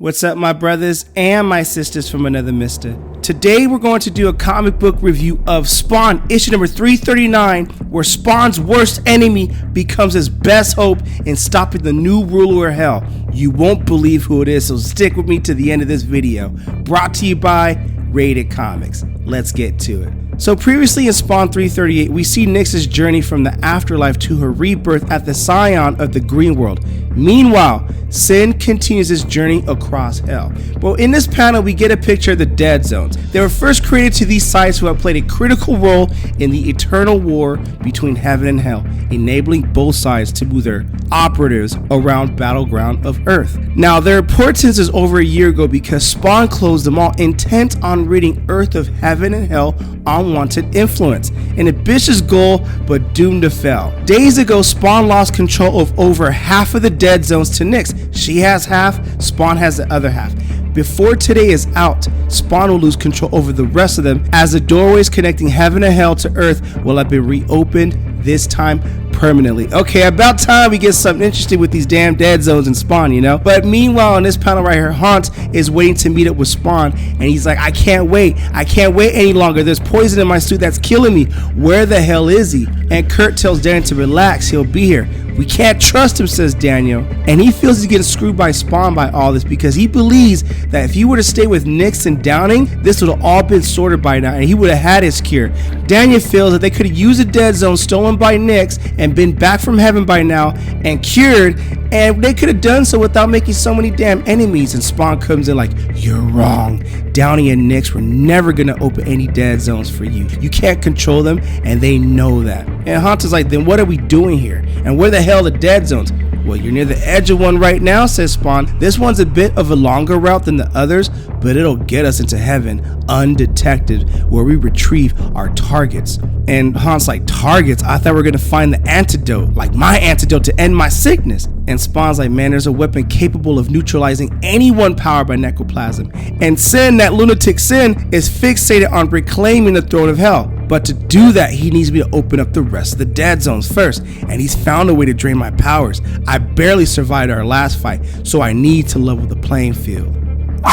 What's up, my brothers and my sisters from another mister? Today we're going to do a comic book review of Spawn, issue number 339, where Spawn's worst enemy becomes his best hope in stopping the new ruler of hell. You won't believe who it is, so stick with me to the end of this video. Brought to you by Rated Comics. Let's get to it. So previously in Spawn 338, we see Nyx's journey from the afterlife to her rebirth at the Scion of the Green World. Meanwhile, Sin continues his journey across hell. Well, in this panel, we get a picture of the dead zones. They were first created to these sites who have played a critical role in the eternal war between heaven and hell, enabling both sides to move their operatives around battleground of Earth. Now, their importance is over a year ago because Spawn closed them all, intent on ridding Earth of heaven and hell unwanted influence. An ambitious goal, but doomed to fail. Days ago, Spawn lost control of over half of the dead zones to Nyx. She has half, Spawn has the other half. Before today is out, Spawn will lose control over the rest of them, as the doorways connecting heaven and hell to Earth will have been reopened, this time permanently. Okay, about time we get something interesting with these damn dead zones in Spawn, you know? But meanwhile, in this panel right here, Hans is waiting to meet up with Spawn, and he's like, I can't wait any longer. There's poison in my suit that's killing me. Where the hell is he? And Kurt tells Daniel to relax, he'll be here. We can't trust him, says Daniel. And he feels he's getting screwed by Spawn by all this because he believes that if he were to stay with Nyx and Downing, this would have all been sorted by now and he would have had his cure. Daniel feels that they could have used a dead zone stolen by Nyx and been back from heaven by now and cured, and they could have done so without making so many damn enemies. And Spawn comes in like, you're wrong. Downey and Nyx were never gonna open any dead zones for you. You can't control them, and they know that. And Hunter's like, then what are we doing here? And where the hell are the dead zones? Well, you're near the edge of one right now, says Spawn. This one's a bit of a longer route than the others, but it'll get us into heaven undetected, where we retrieve our targets. And Han's like, targets? I thought we were gonna find the antidote, like my antidote to end my sickness. And Spawn's like, man, there's a weapon capable of neutralizing anyone powered by necroplasm. And Sin, that lunatic Sin, is fixated on reclaiming the throne of hell. But to do that, he needs me to open up the rest of the dead zones first. And he's found a way to drain my powers. I barely survived our last fight, so I need to level the playing field.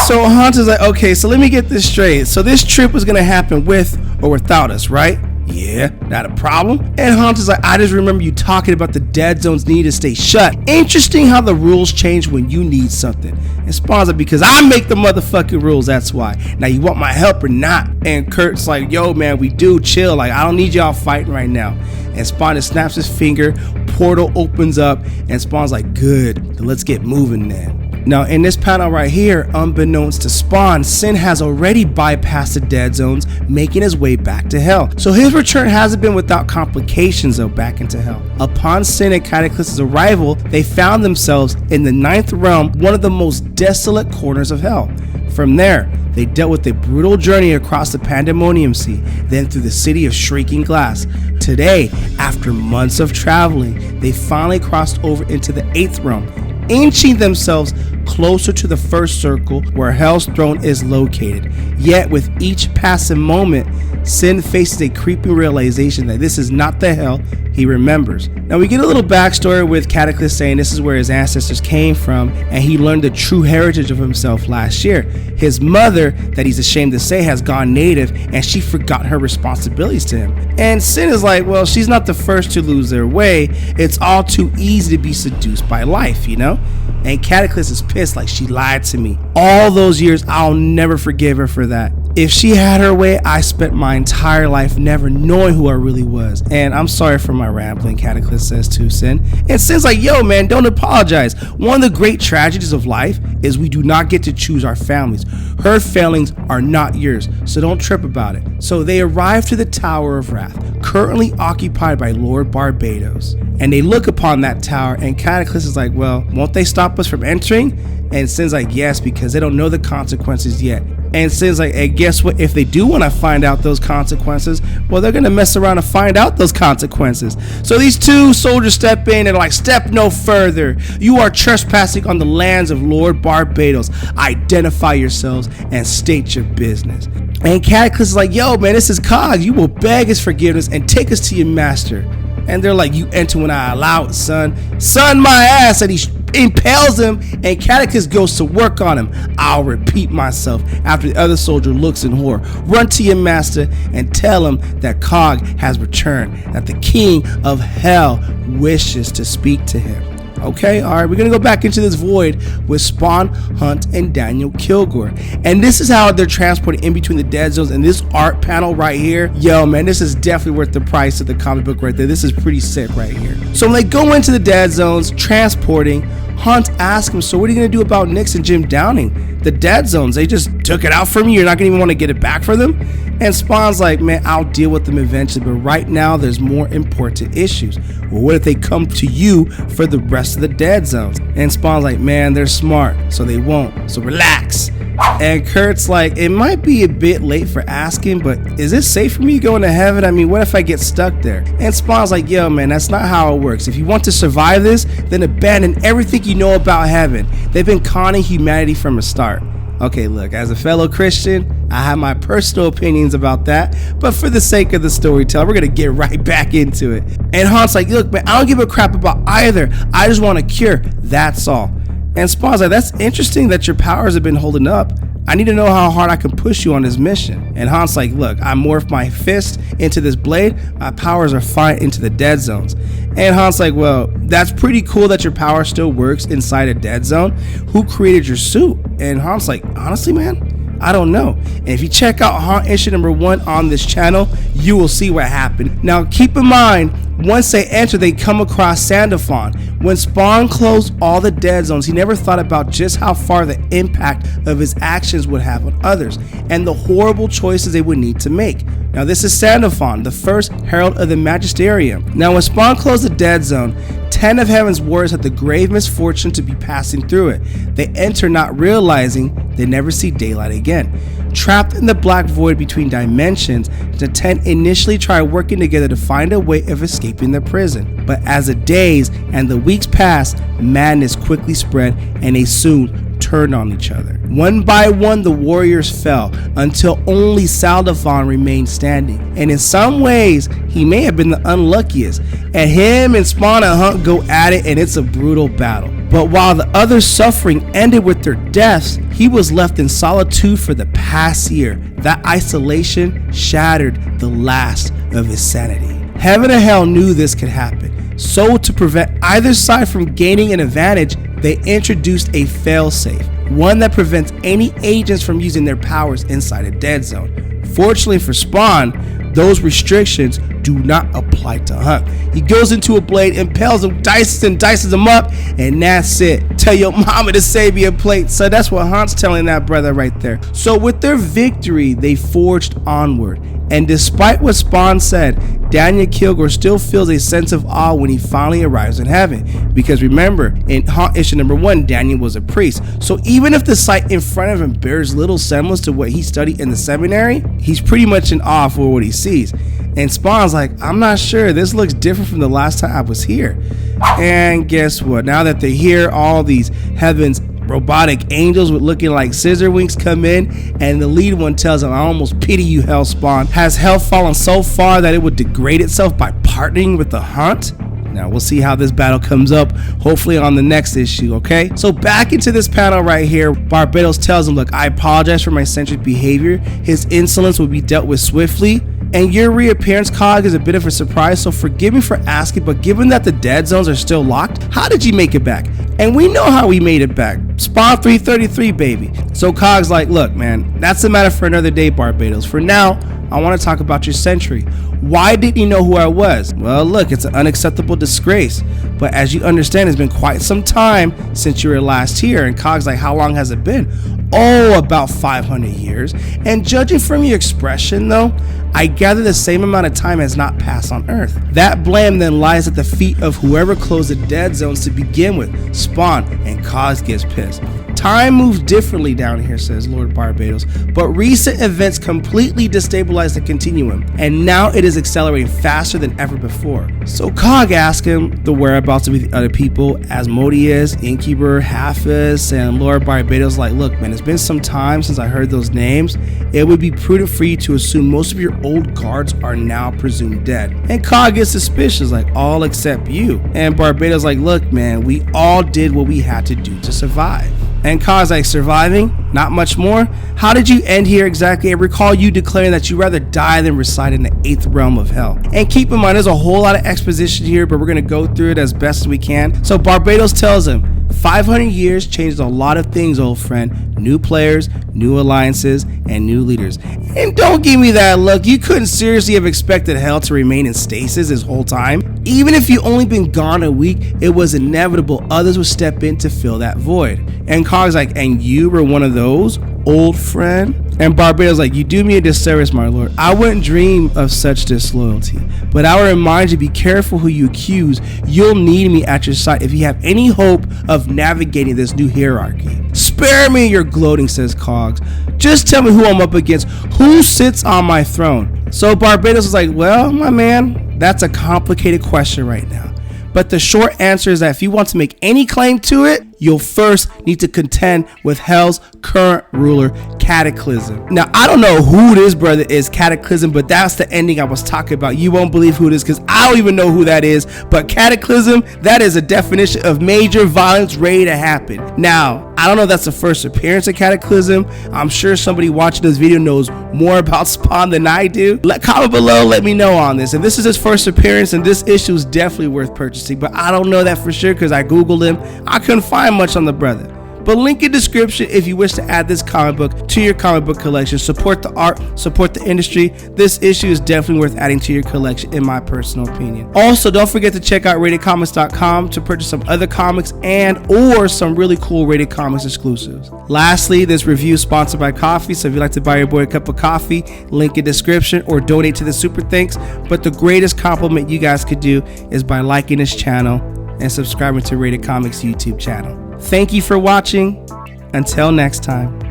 So Hunter's like, okay, so let me get this straight. So this trip was gonna happen with or without us, right? Yeah, not a problem. And Hunter's like, I just remember you talking about the dead zones need to stay shut. Interesting how the rules change when you need something. And Spawn's like, because I make the motherfucking rules, that's why. Now you want my help or not? And Kurt's like, yo man, we do, chill. Like, I don't need y'all fighting right now. And Spawn just snaps his finger, portal opens up, and Spawn's like, good, then let's get moving then. Now in this panel right here, unbeknownst to Spawn, Sin has already bypassed the dead zones, making his way back to hell. So his return hasn't been without complications though, back into hell. Upon Sin and Cataclysm's arrival, they found themselves in the 9th realm, one of the most desolate corners of hell. From there, they dealt with a brutal journey across the Pandemonium Sea, then through the city of Shrieking Glass. Today, after months of traveling, they finally crossed over into the 8th realm, inching themselves closer to the first circle where Hell's throne is located. Yet with each passing moment, Sin faces a creeping realization that this is not the hell he remembers. Now we get a little backstory with Cataclysm saying this is where his ancestors came from, and he learned the true heritage of himself last year. His mother, that he's ashamed to say, has gone native, and she forgot her responsibilities to him. And Sin is like, well, she's not the first to lose their way. It's all too easy to be seduced by life, you know? And Cataclysm is pissed, like, she lied to me. All those years, I'll never forgive her for that. If she had her way, I spent my entire life never knowing who I really was. And I'm sorry for my rambling, Cataclysm says to Sin. And Sin's like, yo man, don't apologize. One of the great tragedies of life is we do not get to choose our families. Her failings are not yours, so don't trip about it. So they arrive to the Tower of Wrath, currently occupied by Lord Barbados. And they look upon that tower, and Cataclysm is like, well, won't they stop us from entering? And Sin's like, yes, because they don't know the consequences yet. And Sin's like, hey, guess what? If they do want to find out those consequences, well, they're going to mess around and find out those consequences. So these two soldiers step in and like, step no further. You are trespassing on the lands of Lord Barbados. Identify yourselves and state your business. And Cataclysm is like, yo, man, this is Cog. You will beg his forgiveness and take us to your master. And they're like, you enter when I allow it, son. Son, my ass. And he impales him, and Catechus goes to work on him. I'll repeat myself after the other soldier looks in horror. Run to your master and tell him that Cog has returned, that the king of hell wishes to speak to him. Okay, all right, we're gonna go back into this void with Spawn, Hunt, and Daniel Kilgore, and this is how they're transported in between the dead zones. And this art panel right here, yo man, this is definitely worth the price of the comic book right there. This is pretty sick right here. So when they go into the dead zones transporting, Hunt asks him, so what are you gonna do about Nix and Jim Downing? The dead zones, they just took it out from you, you're not gonna even want to get it back for them? And Spawn's like, man, I'll deal with them eventually, but right now there's more important issues. Well, what if they come to you for the rest of the dead zones? And Spawn's like, man, they're smart, so they won't, so relax. And Kurt's like, it might be a bit late for asking, but is it safe for me going to heaven? I mean, what if I get stuck there? And Spawn's like, yo man, that's not how it works. If you want to survive this, then abandon everything you know about heaven. They've been conning humanity from the start. Okay, look, as a fellow Christian, I have my personal opinions about that, but for the sake of the storyteller, we're gonna get right back into it. And Hunt's like, look man, I don't give a crap about either. I just want a cure, that's all. And Spawn's like, that's interesting that your powers have been holding up. I need to know how hard I can push you on this mission. And Hunt's like, look, I morphed my fist into this blade. My powers are fine into the dead zones. And Hunt's like, well, that's pretty cool that your power still works inside a dead zone. Who created your suit? And Hunt's like, honestly, man, I don't know. And if you check out Hunt issue number 1 on this channel, you will see what happened. Now, keep in mind, once they enter, they come across Sandaphon. When Spawn closed all the dead zones, he never thought about just how far the impact of his actions would have on others and the horrible choices they would need to make. Now, this is Sandaphon, the first herald of the Magisterium. Now, when Spawn closed the dead zone, 10 of Heaven's warriors had the grave misfortune to be passing through it. They enter not realizing they never see daylight again. Trapped in the black void between dimensions, the 10 initially try working together to find a way of escaping the prison. But as the days and the weeks passed, madness quickly spread and they soon turned on each other. One by one, the warriors fell until only Sandaphon remained standing. And in some ways, he may have been the unluckiest. And him and Spawn and Hunt go at it, and it's a brutal battle. But while the others' suffering ended with their deaths, he was left in solitude for the past year. That isolation shattered the last of his sanity. Heaven and Hell knew this could happen. So to prevent either side from gaining an advantage, they introduced a failsafe, one that prevents any agents from using their powers inside a dead zone. Fortunately for Spawn, those restrictions do not apply to Hunt. He goes into a blade, impales him, dices him up, and that's it. Tell your mama to save you a plate. So that's what Hunt's telling that brother right there. So with their victory, they forged onward. And despite what Spawn said, Daniel Kilgore still feels a sense of awe when he finally arrives in heaven. Because remember, in Hunt issue number 1, Daniel was a priest. So even if the sight in front of him bears little semblance to what he studied in the seminary, he's pretty much in awe for what he sees. And Spawn's like, I'm not sure, this looks different from the last time I was here. And guess what? Now that they're here, all these heavens robotic angels with looking like scissor winks come in, and the lead one tells him, I almost pity you, Hell Spawn. Has Hell fallen so far that it would degrade itself by partnering with the Hunt? Now we'll see how this battle comes up, hopefully on the next issue, okay? So back into this panel right here, Barbados tells him, look, I apologize for my eccentric behavior. His insolence will be dealt with swiftly. And your reappearance, Cog, is a bit of a surprise, so forgive me for asking, but given that the dead zones are still locked, how did you make it back? And we know how we made it back. Spawn 333, baby. So Cog's like, look, man, that's a matter for another day, Barbados. For now, I want to talk about your sentry. Why didn't you know who I was? Well, look, it's an unacceptable disgrace. But as you understand, it's been quite some time since you were last here. And Cog's like, how long has it been? Oh, about 500 years. And judging from your expression, though, I gather the same amount of time has not passed on Earth. That blame then lies at the feet of whoever closed the dead zones to begin with, Spawn, and Cog gets pissed. Time moves differently down here, says Lord Barbados, but recent events completely destabilized the continuum, and now it is accelerating faster than ever before. So Cog asks him the whereabouts of the other people, Asmodeus, Innkeeper, Hafiz, and Lord Barbados like, look man, it's been some time since I heard those names. It would be prudent for you to assume most of your old guards are now presumed dead. And Cog gets suspicious, like, all except you. And Barbados like, look man, we all did what we had to do to survive. And Cog's like, surviving? Not much more? How did you end here exactly? I recall you declaring that you'd rather die than reside in the 8th realm of hell. And keep in mind, there's a whole lot of exposition here, but we're going to go through it as best as we can. So Barbados tells him, 500 years changed a lot of things, old friend. New players, new alliances, and new leaders. And don't give me that look. You couldn't seriously have expected hell to remain in stasis this whole time. Even if you only been gone a week, it was inevitable others would step in to fill that void. And Cog's like, and you were one of those, old friend? And Barbados like, you do me a disservice, my lord. I wouldn't dream of such disloyalty, but I would remind you, be careful who you accuse. You'll need me at your side if you have any hope of navigating this new hierarchy. Spare me your gloating, says Cogs. Just tell me who I'm up against. Who sits on my throne? So Barbados is like, well, my man, that's a complicated question right now. But the short answer is that if you want to make any claim to it, you'll first need to contend with Hell's current ruler, Cataclysm. Now, I don't know who this brother is, Cataclysm, but that's the ending I was talking about. You won't believe who it is because I don't even know who that is. But Cataclysm, that is a definition of major violence ready to happen. Now, I don't know if that's the first appearance of Cataclysm. I'm sure somebody watching this video knows more about Spawn than I do. Comment below, let me know on this. If this is his first appearance, and this issue is definitely worth purchasing, but I don't know that for sure because I Googled him. I couldn't find much on the brother. But link in description if you wish to add this comic book to your comic book collection. Support the art, support the industry. This issue is definitely worth adding to your collection in my personal opinion. Also, don't forget to check out RatedComics.com to purchase some other comics and or some really cool Rated Comics exclusives. Lastly, this review is sponsored by coffee, so if you'd like to buy your boy a cup of coffee, link in description or donate to the Super Thanks. But the greatest compliment you guys could do is by liking this channel and subscribing to Rated Comics YouTube channel. Thank you for watching. Until next time.